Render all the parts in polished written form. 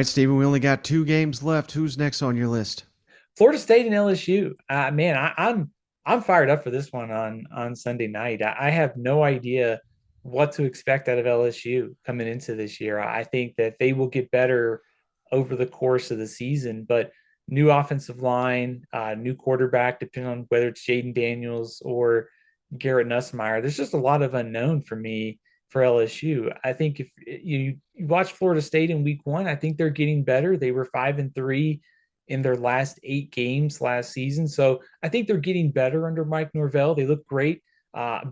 Right, Stephen, we only got two games left. Who's next on your list? Florida State and LSU. Man, I'm fired up for this one on Sunday night. I have no idea what to expect out of LSU coming into this year. I think that they will get better over the course of the season, but new offensive line, new quarterback, depending on whether it's Jaden Daniels or Garrett Nussmeier. There's just a lot of unknown for me for LSU. I think if you watch Florida State in week one, I think they're getting better. They were 5-3 in their last 8 games last season. So I think they're getting better under Mike Norvell. They look great,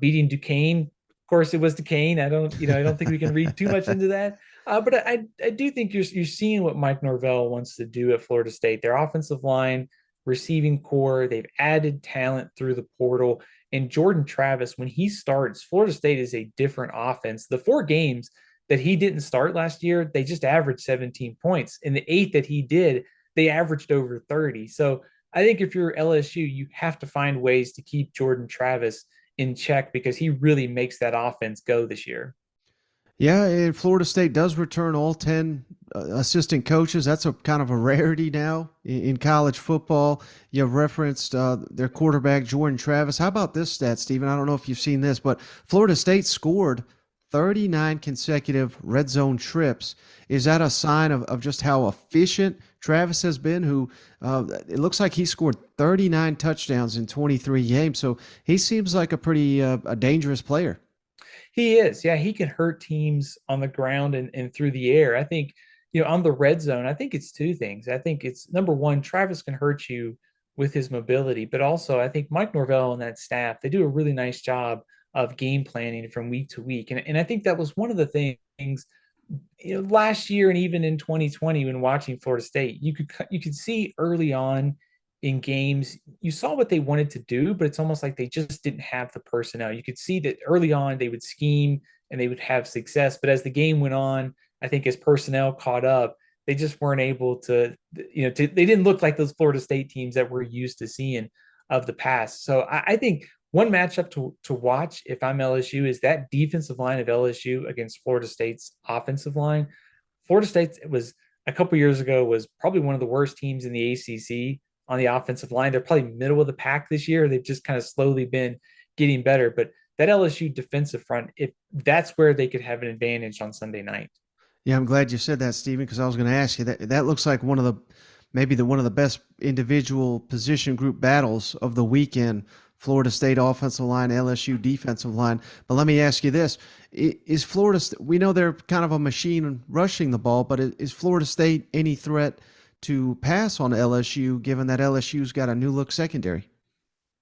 beating Duquesne. Of course, it was Duquesne. I don't think we can read too much into that. But I do think you're seeing what Mike Norvell wants to do at Florida State. Their offensive line, receiving core, they've added talent through the portal. And Jordan Travis, when he starts, Florida State is a different offense. The 4 games that he didn't start last year, they just averaged 17 points. In the 8 that he did, they averaged over 30. So I think if you're LSU, you have to find ways to keep Jordan Travis in check because he really makes that offense go this year. Yeah, and Florida State does return all 10 assistant coaches. That's a kind of a rarity now in college football. You referenced their quarterback, Jordan Travis. How about this stat, Stephen? I don't know if you've seen this, but Florida State scored 39 consecutive red zone trips. Is that a sign of just how efficient Travis has been? Who it looks like he scored 39 touchdowns in 23 games. So he seems like a pretty a dangerous player. He is. Yeah, he can hurt teams on the ground and through the air. I think, on the red zone, I think it's two things. I think it's number one, Travis can hurt you with his mobility, but also I think Mike Norvell and that staff, they do a really nice job of game planning from week to week. And I think that was one of the things, last year and even in 2020 when watching Florida State, you could see early on in games, you saw what they wanted to do, but it's almost like they just didn't have the personnel. You could see that early on they would scheme and they would have success, but as the game went on, I think as personnel caught up, they just weren't able to, they didn't look like those Florida State teams that we're used to seeing of the past. So I think one matchup to watch if I'm LSU is that defensive line of LSU against Florida State's offensive line. Florida State was a couple years ago was probably one of the worst teams in the ACC on the offensive line. They're probably middle of the pack this year. They've just kind of slowly been getting better. But that LSU defensive front, if that's where they could have an advantage on Sunday night. Yeah, I'm glad you said that, Stephen, because I was going to ask you that looks like one of the maybe the one of the best individual position group battles of the weekend. Florida State offensive line, LSU defensive line. But let me ask you this: is Florida? We know they're kind of a machine rushing the ball, but is Florida State any threat to pass on LSU, given that LSU's got a new look secondary?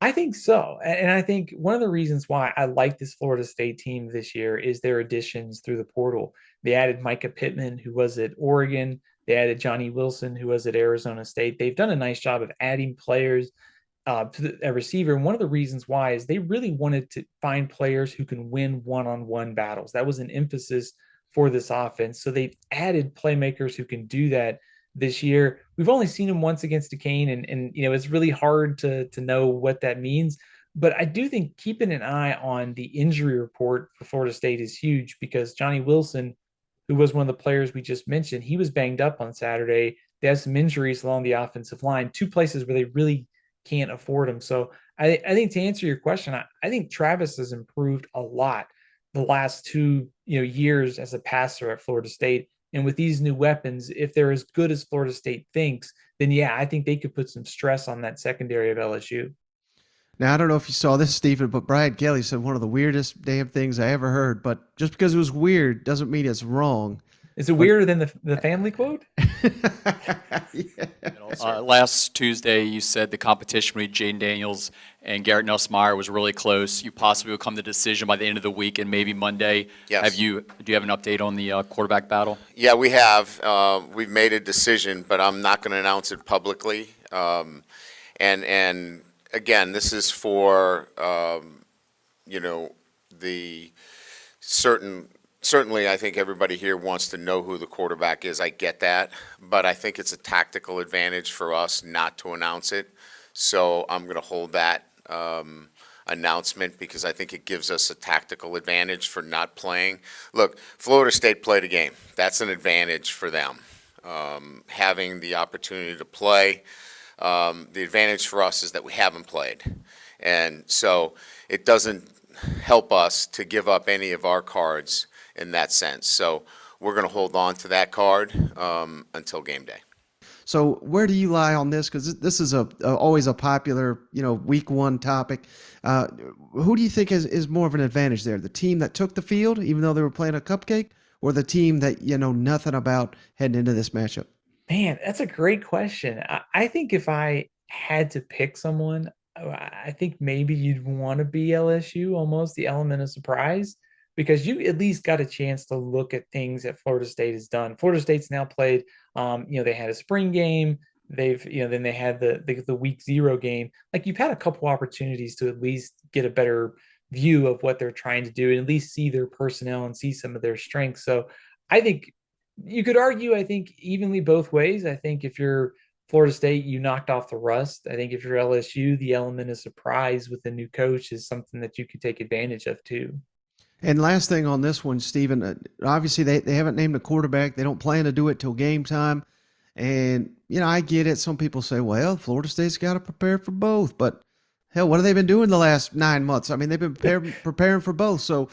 I think so. And I think one of the reasons why I like this Florida State team this year is their additions through the portal. They added Micah Pittman, who was at Oregon. They added Johnny Wilson, who was at Arizona State. They've done a nice job of adding players to a receiver. And one of the reasons why is they really wanted to find players who can win one-on-one battles. That was an emphasis for this offense. So they've added playmakers who can do that this year. We've only seen him once against Duquesne, and it's really hard to know what that means. But I do think keeping an eye on the injury report for Florida State is huge because Johnny Wilson, who was one of the players we just mentioned, he was banged up on Saturday. They have some injuries along the offensive line, two places where they really can't afford him. So I think to answer your question, I think Travis has improved a lot the last two years as a passer at Florida State. And with these new weapons, if they're as good as Florida State thinks, then yeah, I think they could put some stress on that secondary of LSU. Now, I don't know if you saw this, Stephen, but Brian Kelly said one of the weirdest damn things I ever heard. But just because it was weird doesn't mean it's wrong. Is it But weirder than the family quote? yeah. Yes, last Tuesday, you said the competition between Jaden Daniels and Garrett Nussmeier was really close. You possibly will come to a decision by the end of the week and maybe Monday. Yes. Do you have an update on the quarterback battle? Yeah, we have. We've made a decision, but I'm not going to announce it publicly. And again, this is for the certainly. I think everybody here wants to know who the quarterback is. I get that, but I think it's a tactical advantage for us not to announce it. So I'm going to hold that announcement because I think it gives us a tactical advantage for not playing. Look, Florida State played a game. That's an advantage for them. having the opportunity to play. The advantage for us is that we haven't played. And so it doesn't help us to give up any of our cards in that sense. So we're going to hold on to that card until game day. So where do you lie on this? Because this is always a popular, week one topic. Who do you think is more of an advantage there? The team that took the field, even though they were playing a cupcake, or the team that you know nothing about heading into this matchup? Man, that's a great question. I think if I had to pick someone, I think maybe you'd want to be LSU, almost the element of surprise, because you at least got a chance to look at things that Florida State has done. Florida State's now played, they had a spring game. Then they had the week 0 game. Like, you've had a couple opportunities to at least get a better view of what they're trying to do and at least see their personnel and see some of their strengths. So I think you could argue, I think, evenly both ways. I think if you're Florida State, you knocked off the rust. I think if you're LSU, the element of surprise with the new coach is something that you could take advantage of too. And last thing on this one, Stephen, obviously they haven't named a quarterback. They don't plan to do it till game time. And, I get it. Some people say, well, Florida State's got to prepare for both. But, hell, what have they been doing the last 9 months? I mean, they've been preparing for both. So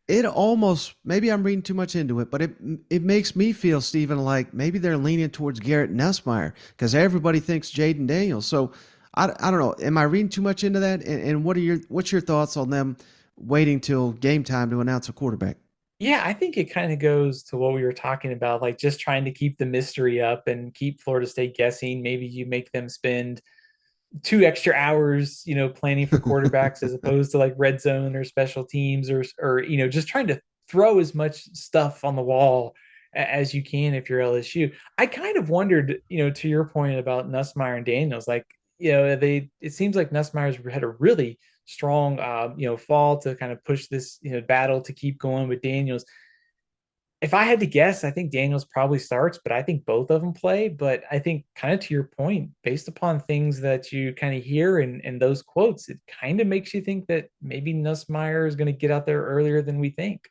it almost, maybe I'm reading too much into it, but it makes me feel, Stephen, like maybe they're leaning towards Garrett Nussmeier because everybody thinks Jaden Daniels. So I don't know. Am I reading too much into that? And what's your thoughts on them waiting till game time to announce a quarterback? Yeah, I think it kind of goes to what we were talking about, like just trying to keep the mystery up and keep Florida State guessing. Maybe you make them spend 2 extra hours, planning for quarterbacks as opposed to like red zone or special teams or just trying to throw as much stuff on the wall as you can if you're LSU. I kind of wondered, to your point about Nussmeier and Daniels, like, it seems like Nussmeier's had a really strong, fall to kind of push this, battle to keep going with Daniels. If I had to guess, I think Daniels probably starts, but I think both of them play. But I think, kind of to your point, based upon things that you kind of hear and those quotes, it kind of makes you think that maybe Nussmeier is going to get out there earlier than we think.